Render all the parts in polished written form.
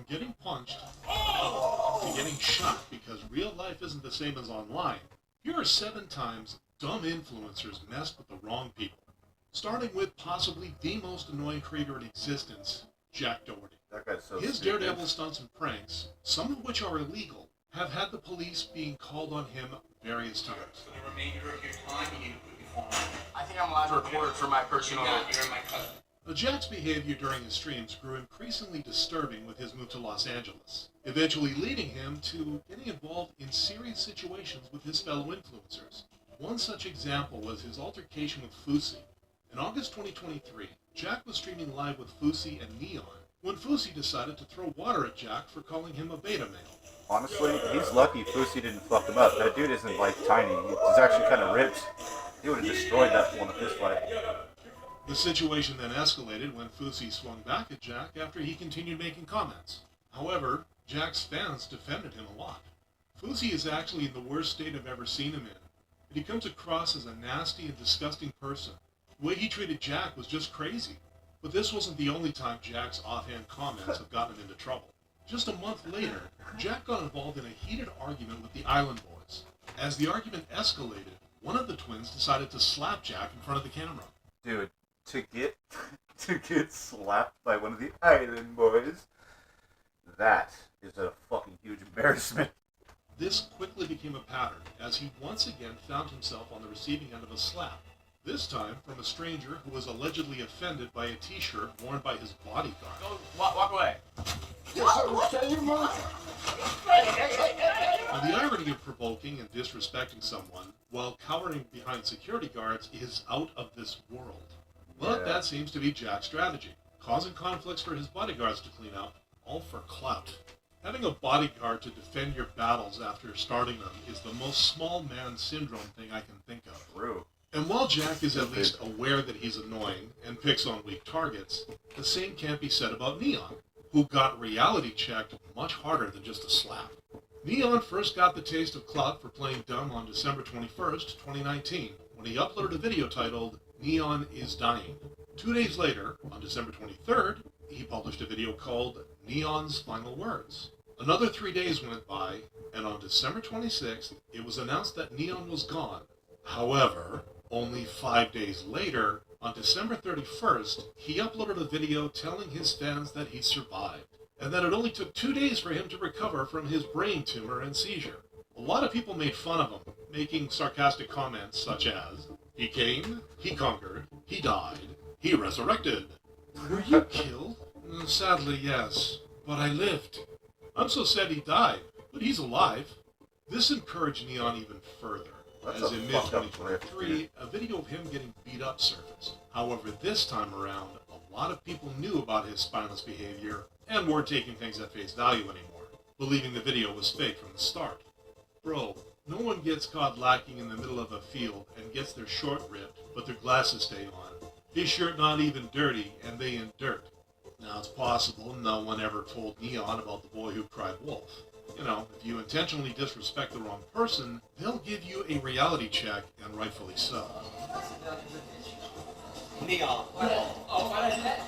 from getting punched to getting shot because real life isn't the same as online, here are 7 times dumb influencers messed with the wrong people. Starting with possibly the most annoying creator in existence, Jack Doherty. That guy's so His stupid. daredevil stunts and pranks, some of which are illegal, have had the police being called on him various times. For the remainder of your time, you need to put your phone on. I think I'm allowed to record for my personal... You're my cousin. Jack's behavior during his streams grew increasingly disturbing with his move to Los Angeles, eventually leading him to getting involved in serious situations with his fellow influencers. One such example was his altercation with Fousey. In August 2023, Jack was streaming live with Fousey and Neon when Fousey decided to throw water at Jack for calling him a beta male. Honestly, he's lucky Fousey didn't fuck him up. That dude isn't, like, tiny. He's actually kind of ripped. He would have destroyed that one in this fight. The situation then escalated when Fousey swung back at Jack after he continued making comments. However, Jack's fans defended him a lot. Fousey is actually in the worst state I've ever seen him in, and he comes across as a nasty and disgusting person. The way he treated Jack was just crazy. But this wasn't the only time Jack's offhand comments have gotten him into trouble. Just a month later, Jack got involved in a heated argument with the Island Boys. As the argument escalated, one of the twins decided to slap Jack in front of the camera. Dude, to get slapped by one of the Island Boys, that is a fucking huge embarrassment. This quickly became a pattern, as he once again found himself on the receiving end of a slap. This time from a stranger who was allegedly offended by a t-shirt worn by his bodyguard. Go, walk away. Now, the irony of provoking and disrespecting someone while cowering behind security guards is out of this world. But Yeah. that seems to be Jack's strategy, causing conflicts for his bodyguards to clean up, all for clout. Having a bodyguard to defend your battles after starting them is the most small man syndrome thing I can think of. True. And while Jack is at least aware that he's annoying and picks on weak targets, the same can't be said about Neon, who got reality checked much harder than just a slap. Neon first got the taste of clout for playing dumb on December 21st, 2019, when he uploaded a video titled, Neon is Dying. 2 days later, on December 23rd, he published a video called Neon's Final Words. Another 3 days went by, and on December 26th, it was announced that Neon was gone. However, only 5 days later, on December 31st, he uploaded a video telling his fans that he survived, and that it only took 2 days for him to recover from his brain tumor and seizure. A lot of people made fun of him, making sarcastic comments such as, he came, he conquered, he died, he resurrected. Were you killed? Sadly, yes, but I lived. I'm so sad he died, but he's alive. This encouraged Neon even further. That's As a in fucked up mid-2023, riff, a video of him getting beat up surfaced. However, this time around, a lot of people knew about his spineless behavior and weren't taking things at face value anymore, believing the video was fake from the start. Bro, no one gets caught lacking in the middle of a field and gets their short ripped, but their glasses stay on. His shirt not even dirty, and they in dirt. Now, it's possible no one ever told Neon about the boy who cried wolf. You know, if you intentionally disrespect the wrong person, they'll give you a reality check, and rightfully so. Neon. Oh, what is that?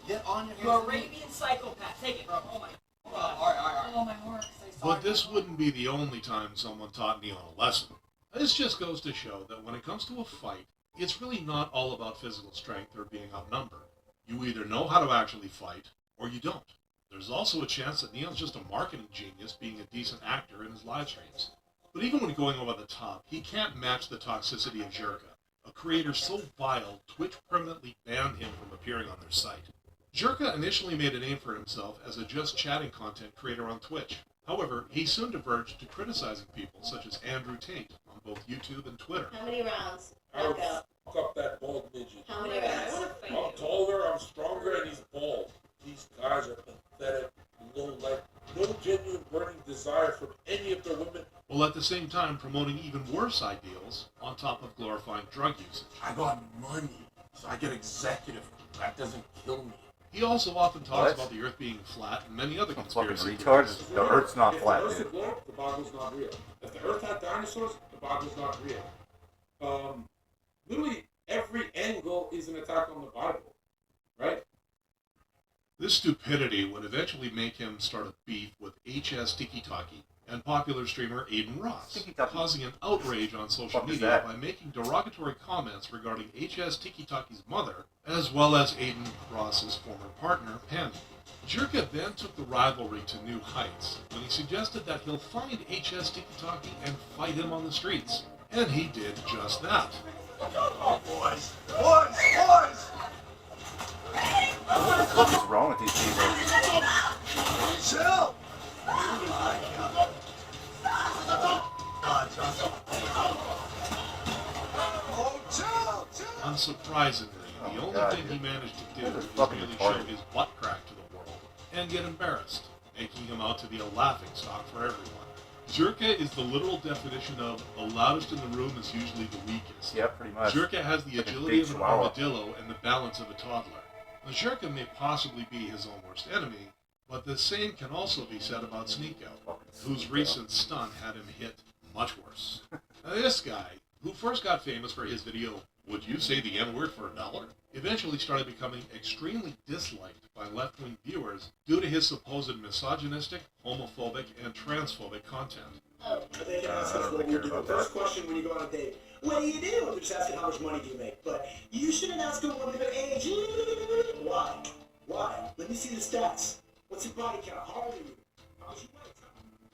Get on your You Arabian psychopath. Take it, bro. Oh my god. Alright. Oh my heart. But this wouldn't be the only time someone taught Neon a lesson. This just goes to show that when it comes to a fight, it's really not all about physical strength or being outnumbered. You either know how to actually fight, or you don't. There's also a chance that Neon's just a marketing genius being a decent actor in his live streams. But even when going over the top, he can't match the toxicity of Jerka, a creator so vile Twitch permanently banned him from appearing on their site. Jerka initially made a name for himself as a just chatting content creator on Twitch. However, he soon diverged to criticizing people such as Andrew Tate on both YouTube and Twitter. How many rounds? I would Go. fuck up that bald midget. How many I rounds? want to fight I'm you. taller, I'm stronger, and he's bald. These guys are pathetic, no genuine burning desire from any of the women. While at the same time promoting even worse ideals on top of glorifying drug usage. I got money, so I get executive. That doesn't kill me. He also often talks What? about the Earth being flat and many other Fucking conspiracy retards. theories. The Earth's not If flat, the Earth's dude. a globe, the Bible's not real. If the Earth had dinosaurs, the the Bible's not real. Literally every angle is an attack on the Bible, right? This stupidity would eventually make him start a beef with HS Tiki Taki and popular streamer Aiden Ross, Tiki Taki. causing an outrage on social Fuck is media that? by making derogatory comments regarding HS Tiki Taki's mother, as well as Aiden Ross's former partner, Penny. Jirka then took the rivalry to new heights when he suggested that he'll find HS Tiki Taki and fight him on the streets. And he did just that. Oh, boys. Boys! Boys! What the fuck is wrong with these people? Chill! Oh, chill! Chill! Unsurprisingly, the Oh, only God, thing he dude. managed to do This is was fucking merely retarded. show his butt crack to the world and get embarrassed, making him out to be a laughing stock for everyone. Jirka is the literal definition of the loudest in the room is usually the weakest. Yeah, pretty much. Jirka has the Like a agility big of an chihuahua. armadillo and the balance of a toddler. Now, Jirka may possibly be his own worst enemy, but the same can also be said about Sneeko, Fucking whose Sneeko. recent stunt had him hit much worse. Now, this guy, who first got famous for his video, "Would you say the N-word for $1?" eventually started becoming extremely disliked by left-wing viewers due to his supposed misogynistic, homophobic, and transphobic content. They can ask I us don't what really we care do. about First that. question when you go on a date, what do you do? They're just asking how much money do you make. But you shouldn't ask them what their age. Why? Why? Let me see the stats. What's your body count? How old are you? How's your weight?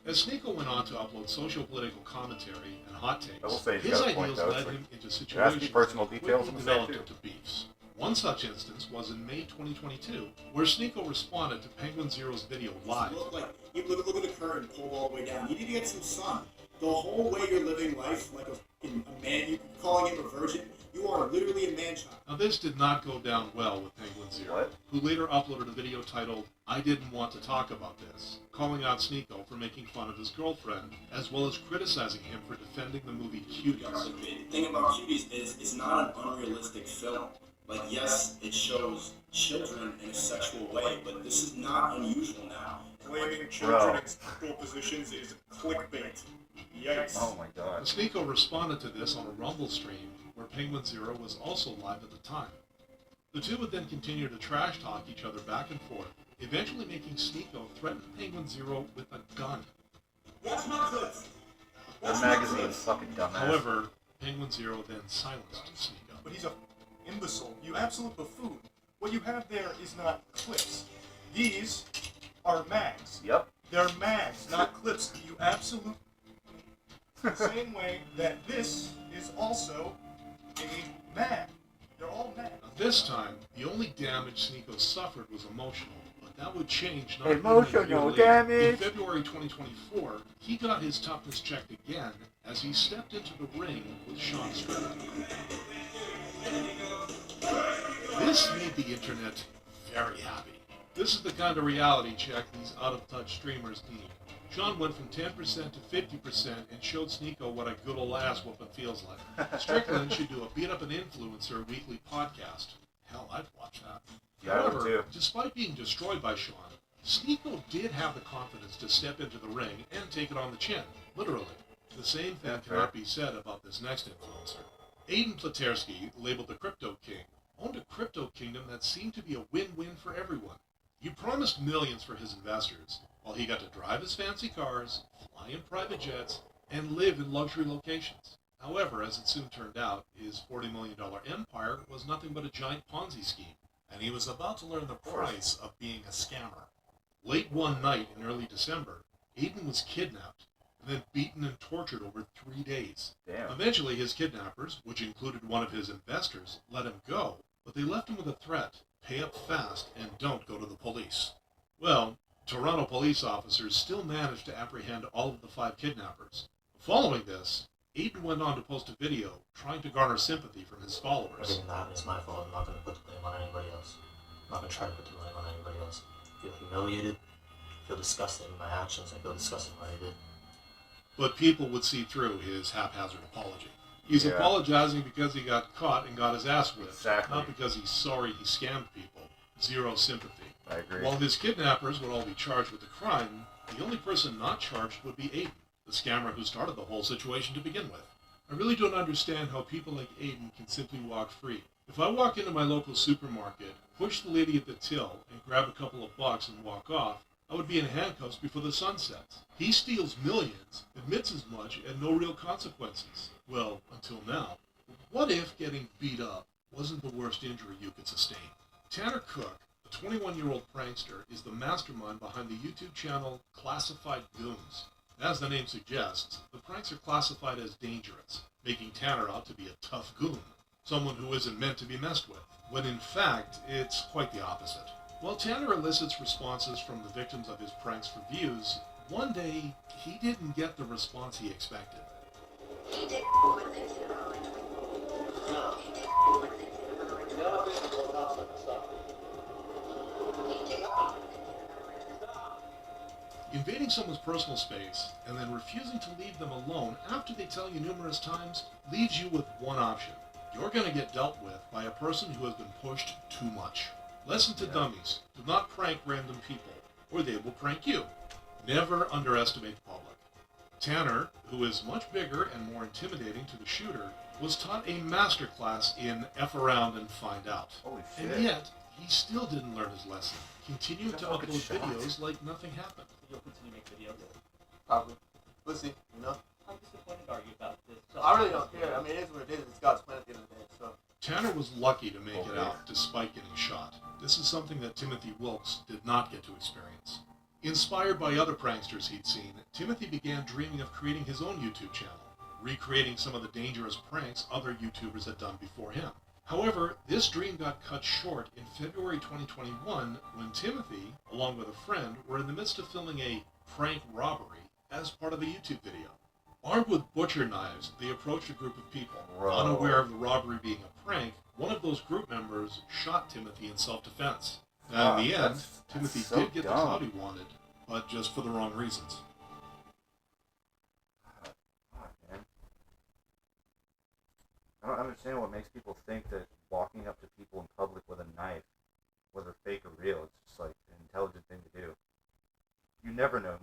As Sneeko went on to upload socio-political commentary and hot I will takes, say he's his got a point, ideas though. led It's like, him into you're asking situations personal that details, quickly I'm gonna say developed it into beefs. One such instance was in May 2022, where Sneeko responded to Penguin Zero's video live. Look at the curtain pulled all the way down. You need to get some sun. The whole way you're living life like a man, you calling him a virgin, you are literally a man-child. Now this did not go down well with Penguin Zero, What? who later uploaded a video titled, "I didn't want to talk about this," calling out Sneeko for making fun of his girlfriend, as well as criticizing him for defending the movie Cuties. The thing about Cuties is it's not an unrealistic film. Like, yes, it shows children in a sexual way, but this is not unusual now. Claiming Bro. children in sexual positions is clickbait. Yikes. Oh my god. Sneeko responded to this on a Rumble stream, where Penguin Zero was also live at the time. The two would then continue to trash talk each other back and forth, eventually making Sneeko threaten Penguin Zero with a gun. That's not good. Their magazine's fucking dumbass. However, Penguin Zero then silenced Sneeko. But he's a imbecile. You absolute buffoon. What you have there is not clips. These are mags. Yep. They're mags, not clips. You absolute... The same way that this is also a mag. They're all mags. Now, this time, the only damage Sneeko suffered was emotional, but that would change not Emotional even a year later. damage. In February 2024, he got his toughness checked again as he stepped into the ring with Sean Strickland. This made the internet very happy. This is the kind of reality check these out-of-touch streamers need. Sean went from 10% to 50% and showed Sneeko what a good ol' ass whooping feels like. Strickland should do a Beat Up an Influencer weekly podcast. Hell, I'd watch that. Yeah, I would However, too. despite being destroyed by Sean, Sneeko did have the confidence to step into the ring and take it on the chin, literally. The same thing cannot be said about this next influencer. Aiden Platersky, labeled the Crypto King, owned a crypto kingdom that seemed to be a win-win for everyone. He promised millions for his investors, while he got to drive his fancy cars, fly in private jets, and live in luxury locations. However, as it soon turned out, his $40 million empire was nothing but a giant Ponzi scheme, and he was about to learn the price of being a scammer. Late one night in early December, Aiden was kidnapped, and then beaten and tortured over 3 days. Damn. Eventually, his kidnappers, which included one of his investors, let him go, but they left him with a threat: pay up fast and don't go to the police. Well, Toronto police officers still managed to apprehend all of the 5 kidnappers. Following this, Aiden went on to post a video trying to garner sympathy from his followers. Everything that happened is my fault. I'm not going to put the blame on anybody else. I'm not going to try to put the blame on anybody else. I feel humiliated. I feel disgusted in my actions. I feel disgusted in what I did. But people would see through his haphazard apology. He's Yeah. apologizing because he got caught and got his ass whipped, Exactly. not because he's sorry he scammed people. Zero sympathy. I agree. While his kidnappers would all be charged with the crime, the only person not charged would be Aiden, the scammer who started the whole situation to begin with. I really don't understand how people like Aiden can simply walk free. If I walk into my local supermarket, push the lady at the till, and grab a couple of bucks and walk off, I would be in handcuffs before the sun sets. He steals millions, admits as much, and no real consequences. Well, until now. What if getting beat up wasn't the worst injury you could sustain? Tanner Cook, a 21-year-old prankster, is the mastermind behind the YouTube channel Classified Goons. As the name suggests, the pranks are classified as dangerous, making Tanner out to be a tough goon, someone who isn't meant to be messed with, when in fact, it's quite the opposite. While Tanner elicits responses from the victims of his pranks for views, one day, he didn't get the response he expected. Invading someone's personal space and then refusing to leave them alone after they tell you numerous times leaves you with one option. You're going to get dealt with by a person who has been pushed too much. Lesson to dummies: do not prank random people, or they will prank you. Never underestimate the public. Tanner, who is much bigger and more intimidating to the shooter, was taught a masterclass in F around and find out. Holy shit. And yet, he still didn't learn his lesson, continuing to Fucking upload shot. videos like nothing happened. You'll continue to make videos. Probably. We'll see, you know? How disappointed are you about this? I really don't care. I mean, it is what it is. It's God's plan at the end of the day, so. Tanner was lucky to make it out despite getting shot. This is something that Timothy Wilkes did not get to experience. Inspired by other pranksters he'd seen, Timothy began dreaming of creating his own YouTube channel, recreating some of the dangerous pranks other YouTubers had done before him. However, this dream got cut short in February 2021 when Timothy, along with a friend, were in the midst of filming a prank robbery as part of a YouTube video. Armed with butcher knives, they approached a group of people. Bro. Unaware of the robbery being a prank, one of those group members shot Timothy in self-defense. Now, in the end, Timothy so did get the dumb. clout he wanted, but just for the wrong reasons. Fuck, man. I don't understand what makes people think that walking up to people in public with a knife, whether fake or real, it's just like an intelligent thing to do. You never know